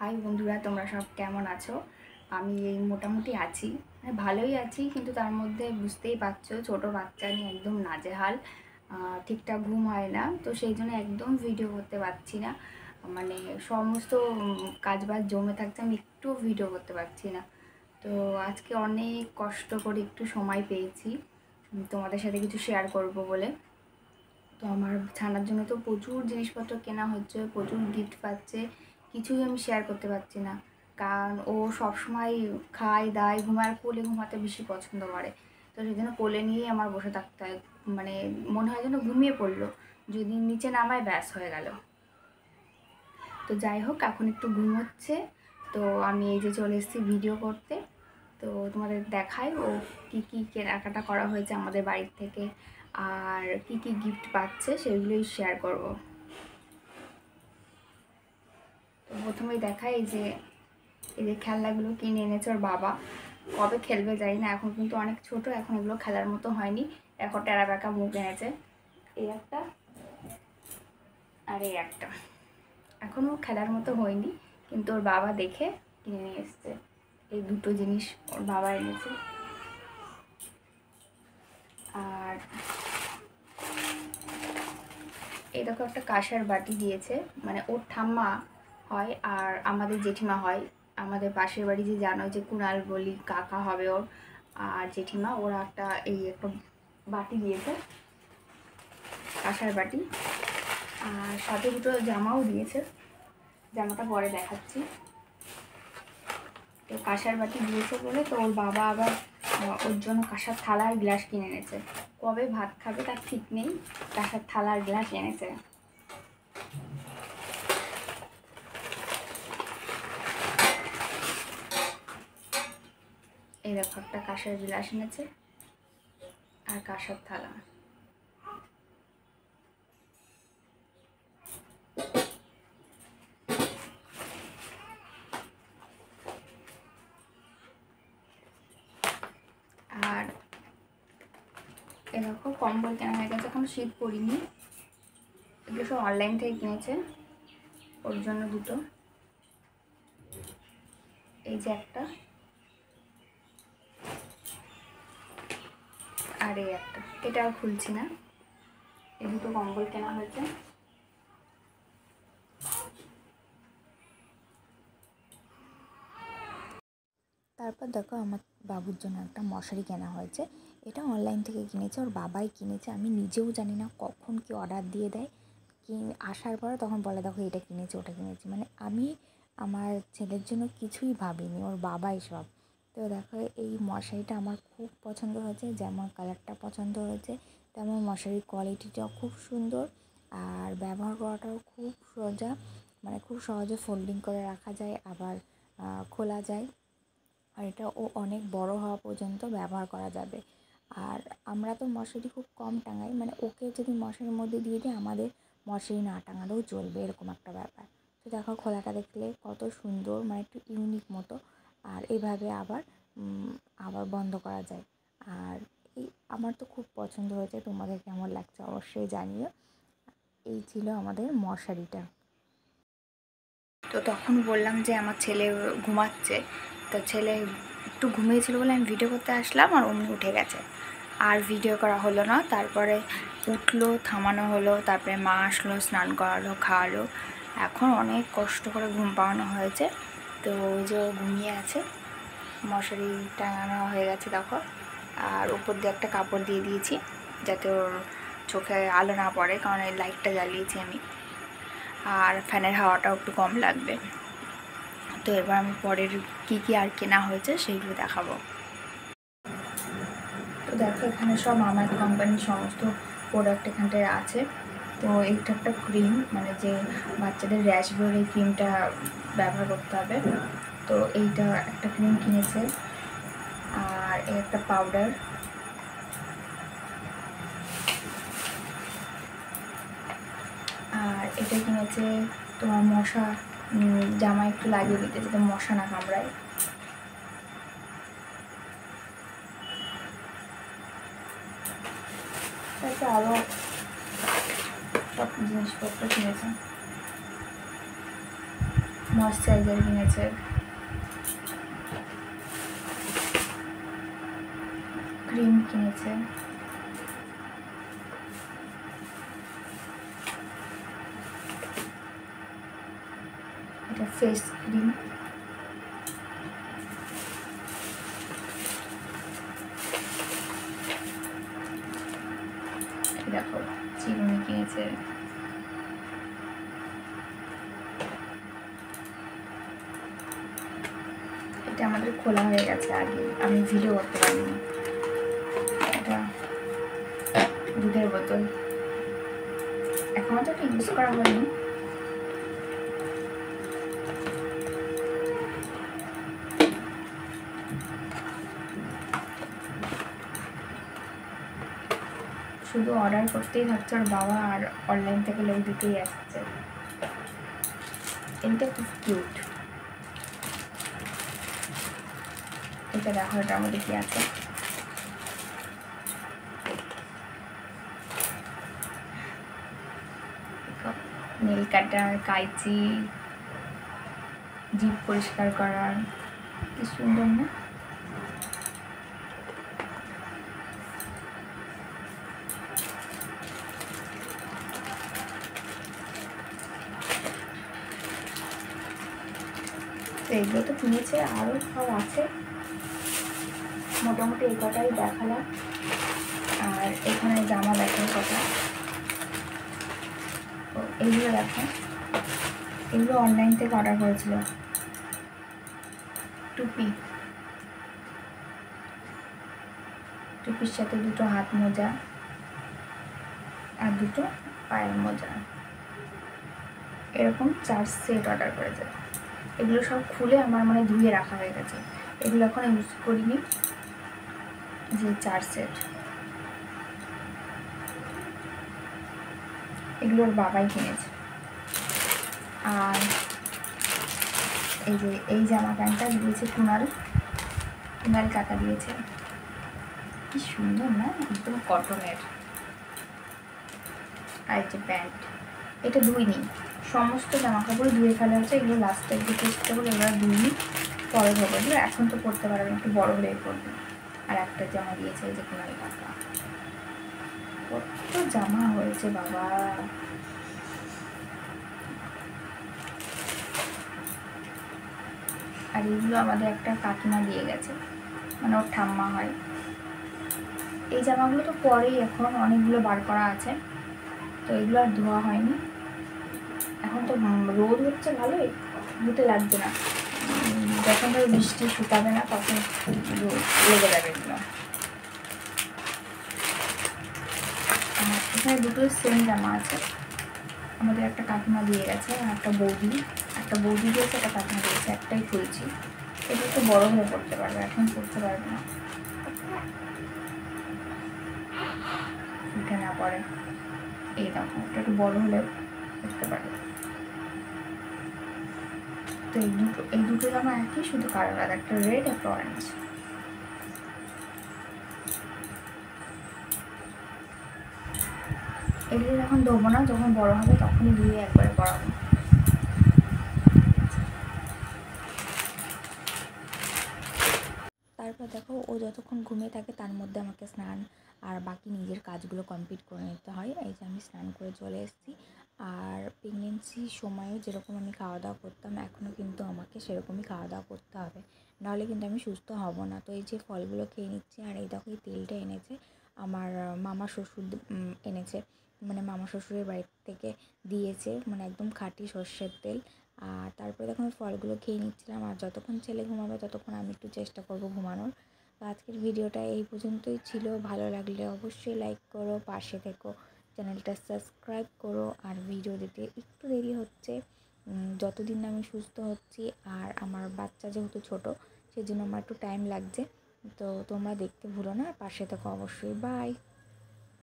High বন্ধুরা, তোমরা সব কেমন আছো? আমি এই মোটামুটি আছি, মানে ভালোই আছি, কিন্তু তার মধ্যে বুঝতেই পারছো ছোট বাচ্চা নিয়ে একদম নাজেহাল। ঠিকঠাক ঘুম হয় না, তো সেই জন্য একদম ভিডিও করতে পারছি না। মানে সমস্ত কাজবাজ জমে থাকছে, আমি একটু ভিডিও করতে পারছি না। তো আজকে অনেক কষ্ট করে একটু সময় পেয়েছি তোমাদের সাথে কিছু শেয়ার করব বলে। তো আমার ছানার জন্য তো প্রচুর জিনিসপত্র কেনা হচ্ছে, প্রচুর গিফট পাচ্ছে, কিছুই আমি শেয়ার করতে পারছি না। কারণ ও সবসময় খায় দায় ঘুমায়, কোলে ঘুমাতে বেশি পছন্দ করে। তো সেই জন্য কোলে নিয়েই আমার বসে থাকতে হয়, মানে মনে হয় যেন ঘুমিয়ে পড়লো, যদি নিচে নামায় ব্যাস হয়ে গেল। তো যাই হোক, এখন একটু ঘুমোচ্ছে। তো আমি এই যে চলে এসেছি ভিডিও করতে। তো তোমাদের দেখাই ও কী কী কেনাকাটা করা হয়েছে আমাদের বাড়ির থেকে, আর কি কি গিফট পাচ্ছে সেগুলোই শেয়ার করব। তো প্রথমেই দেখাই এই যে খেলনাগুলো কিনে এনেছে ওর বাবা। কবে খেলবে জানি না, এখন কিন্তু অনেক ছোট, এখন এগুলো খেলার মতো হয়নি। এখন টেরা বেঁকা মুখ এনেছে, এই একটা আর এই একটা। এখনও খেলার মতো হয়নি, কিন্তু ওর বাবা দেখে কিনে নিয়ে এসছে। এই দুটো জিনিস ওর বাবা এনেছে। আর এই দেখো, একটা কাঁসার বাটি দিয়েছে, মানে ওর ঠাম্মা হয় আর আমাদের জেঠিমা হয়। আমাদের পাশের বাড়ি যে জানো, যে কুণাল বলি কাকা হবে ওর, আর জেঠিমা, ওরা একটা বাটি দিয়েছে, কাঁসার বাটি। আর সাথে দুটো জামাও দিয়েছে, জামাটা পরে দেখাচ্ছি। তো কাঁসার বাটি দিয়েছে বলে তো ওর বাবা আবার ওর জন্য কাঁসার থালা আর গ্লাস কিনে এনেছে। কবে ভাত খাবে তার ঠিক নেই, কাঁসার থালা আর গ্লাস এনেছে। এই দেখো, একটা কাঁসার গ্লাস এনেছে আর কাঁসার থালা। আর এ দেখো, কম্বল কেনা হয়ে গেছে, এখন শীত পড়িনি, এগুলো সব অনলাইন থেকে কিনেছে ওর জন্য দুটো। এই যে একটা, আর এই একটা, এটা আর খুলছি না। এই দুটো কম্বল কেনা হয়েছে। তারপর দেখো, আমার বাবুর জন্য একটা মশারি কেনা হয়েছে। এটা অনলাইন থেকে কিনেছে, ওর বাবাই কিনেছে। আমি নিজেও জানি না কখন কি অর্ডার দিয়ে দেয়, কি আসার পরে তখন বলে দেখো এটা কিনেছি ওটা কিনেছি। মানে আমি আমার ছেলের জন্য কিছুই ভাবিনি, ওর বাবাই সব। তো দেখো, এই মশারিটা আমার খুব পছন্দ হয়েছে, যেমন কালারটা পছন্দ হয়েছে তেমন মশারির কোয়ালিটিটাও খুব সুন্দর, আর ব্যবহার করাটাও খুব সোজা, মানে খুব সহজে ফোল্ডিং করে রাখা যায়, আবার খোলা যায়। আর এটা অনেক বড় হওয়া পর্যন্ত ব্যবহার করা যাবে। আর আমরা তো মশারি খুব কম টাঙাই, মানে ওকে যদি মশারির মধ্যে দিয়ে দিই আমাদের মশারি না টাঙালেও চলবে, এরকম একটা ব্যাপার। তো দেখো, খোলাটা দেখলে কত সুন্দর, মানে একটু ইউনিক মতো। আর এইভাবে আবার বন্ধ করা যায়। আর আমার তো খুব পছন্দ হয়েছে, তোমাদের কেমন লাগছে অবশ্যই জানিও। এই ছিল আমাদের মশারিটা। তো তখন বললাম যে আমার ছেলে ঘুমাচ্ছে, তো ছেলে একটু ঘুমিয়েছিল বলে আমি ভিডিও করতে আসলাম, আর অমনি উঠে গেছে, আর ভিডিও করা হলো না। তারপরে উঠলো, থামানো হলো, তারপরে মা আসলো, স্নান করালো, খাওয়ালো। এখন অনেক কষ্ট করে ঘুম পাড়ানো হয়েছে। তো ওই যে ঘুমিয়ে আছে, মশারি টাঙানো হয়ে গেছে দেখো, আর উপর দিয়ে একটা কাপড় দিয়ে দিয়েছি যাতে ওর চোখে আলো না পড়ে, কারণ এই লাইটটা জ্বালিয়েছি আমি, আর ফ্যানের হাওয়াটাও একটু কম লাগবে। তো এবার আমি পরের কী কী আর কেনা হয়েছে সেইগুলো দেখাবো। তো দেখো, এখানে সব আমার কোম্পানির সমস্ত প্রোডাক্ট এখানটায় আছে। তো এইটা একটা ক্রিম, মানে যে বাচ্চাদের র্যাশ বের এই ক্রিমটা ব্যবহার করতে হবে। তো এইটা একটা ক্রিম কিনেছে, আর এই একটা পাউডার, আর এটা কিনেছে তোমার মশা জামা একটু লাগিয়ে দিতে যাতে মশা না কামড়ায়। তারপরে আরও সব জিনিসপত্র কিনেছে। ময়েশ্চারাইজার কিনেছে, ক্রিম কিনেছে, এটা ফেস ক্রিম, দেখো চিরুনি কিনেছে, এটা আমাদের খোলা হয়ে গেছে আগে, আমি ভিডিও করতে পারিনি। এটা দুধের বোতল, এখনো তো এটা ইউজ করা হয়নি। শুধু অর্ডার করতেই থাকছে ওর বাবা, আর অনলাইন থেকে লোক দিতেই আসছে। এটা খুব কিউট। এটা দেখো, এটার মধ্যে কি আছে। নেল কাটার, কাঁচি, জিভ পরিষ্কার করার, কি সুন্দর না? তো এগুলো তো কিনেছে, আরও সব আছে, মোটামুটি এই কটাই দেখালাম। আর এখানে জামা দেখার কথা, এইগুলো দেখো, এগুলো অনলাইন থেকে অর্ডার করেছিল। টুপি, টুপির সাথে দুটো হাত মোজা আর দুটো পায়ের মোজা, এরকম 4 সেট অর্ডার করেছে। এগুলো সব খুলে আমার মানে ধুয়ে রাখা হয়ে গেছে, এগুলো এখন ইউজ করিনি। যে 4 সেট, এগুলো ওর বাবাই কিনেছে। আর এই যে এই জামা প্যান্টটা দিয়েছে কুনাল কাকা দিয়েছে, কি সুন্দর না, একদম কটনের। আর এই যে প্যান্ট, এটা ধুইনি, সমস্ত জামা কাপড় ধুয়ে ফেলা হচ্ছে, এগুলো লাস্টের দিকে ইচ্ছে করে এবার ধুইনি, পরে ধোবো। এগুলো এখন তো পরতে পারবে, একটু বড় হলেই পরবে। আর একটা জামা দিয়েছে এই যে কুনাল কাকা, কত জামা হয়েছে বাবা। আর এগুলো আমাদের একটা কাকিমা দিয়ে গেছে, মানে ওর ঠাম্মা হয়। এই জামাগুলো তো পরেই, এখন অনেকগুলো বার করা আছে, তো এগুলো আর ধোয়া হয়নি। এখন তো রোদ হচ্ছে ভালোই, ধুতে লাগছে না, যখন ধর বৃষ্টি শুকাবে না তখন লেগে যাবে এগুলো। এখানে দুটো সেম জামা আছে, আমাদের একটা কাকিমা দিয়ে গেছে, আর একটা বৌদি দিয়েছে, একটা কাকিমা দিয়েছে, একটাই খুলছি। এটা একটু বড় হয়ে পড়তে পারবে, এখন পড়তে পারবে না, উঠে না পড়ে। এই দেখো, এটা একটু বড় হলে পড়তে পারবে। তো এই দুটো জামা একই, শুধু কালার আলাদা, একটা রেড একটা অরেঞ্জ। এগুলো যখন ধোবো না, যখন বড় হবে তখনই ধুয়ে একবারে পরাবো। তারপর দেখো, ও যতক্ষণ ঘুমিয়ে থাকে তার মধ্যে আমাকে স্নান আর বাকি নিজের কাজগুলো কমপ্লিট করে নিতে হয়। এই যে আমি স্নান করে চলে এসেছি। আর প্রেগনেন্সির সময়ও যেরকম আমি খাওয়া দাওয়া করতাম, এখনও কিন্তু আমাকে সেরকমই খাওয়া দাওয়া করতে হবে, নাহলে কিন্তু আমি সুস্থ হব না। তো এই যে ফলগুলো খেয়ে নিচ্ছি। আর এই দেখো, এই তেলটা এনেছে আমার মামা শ্বশুর, এনেছে, মানে মামা শ্বশুরের বাড়ি থেকে দিয়েছে, মানে একদম খাঁটি সর্ষের তেল। আর তারপরে দেখো আমি ফলগুলো খেয়ে নিচ্ছিলাম, আর যতক্ষণ ছেলে ঘুমাবে ততক্ষণ আমি একটু চেষ্টা করব ঘুমানোর। তো আজকের ভিডিওটা এই পর্যন্তই ছিল, ভালো লাগলে অবশ্যই লাইক করো, পাশে থেকো, চ্যানেলটা সাবস্ক্রাইব করো। আর ভিডিও দিতে একটু দেরি হচ্ছে, যতদিন না আমি সুস্থ হচ্ছি, আর আমার বাচ্চা যেহেতু ছোটো, সেজন্য আমার একটু টাইম লাগছে। তো তোমরা দেখতে ভুলো না, পাশে থেকো অবশ্যই। বাই।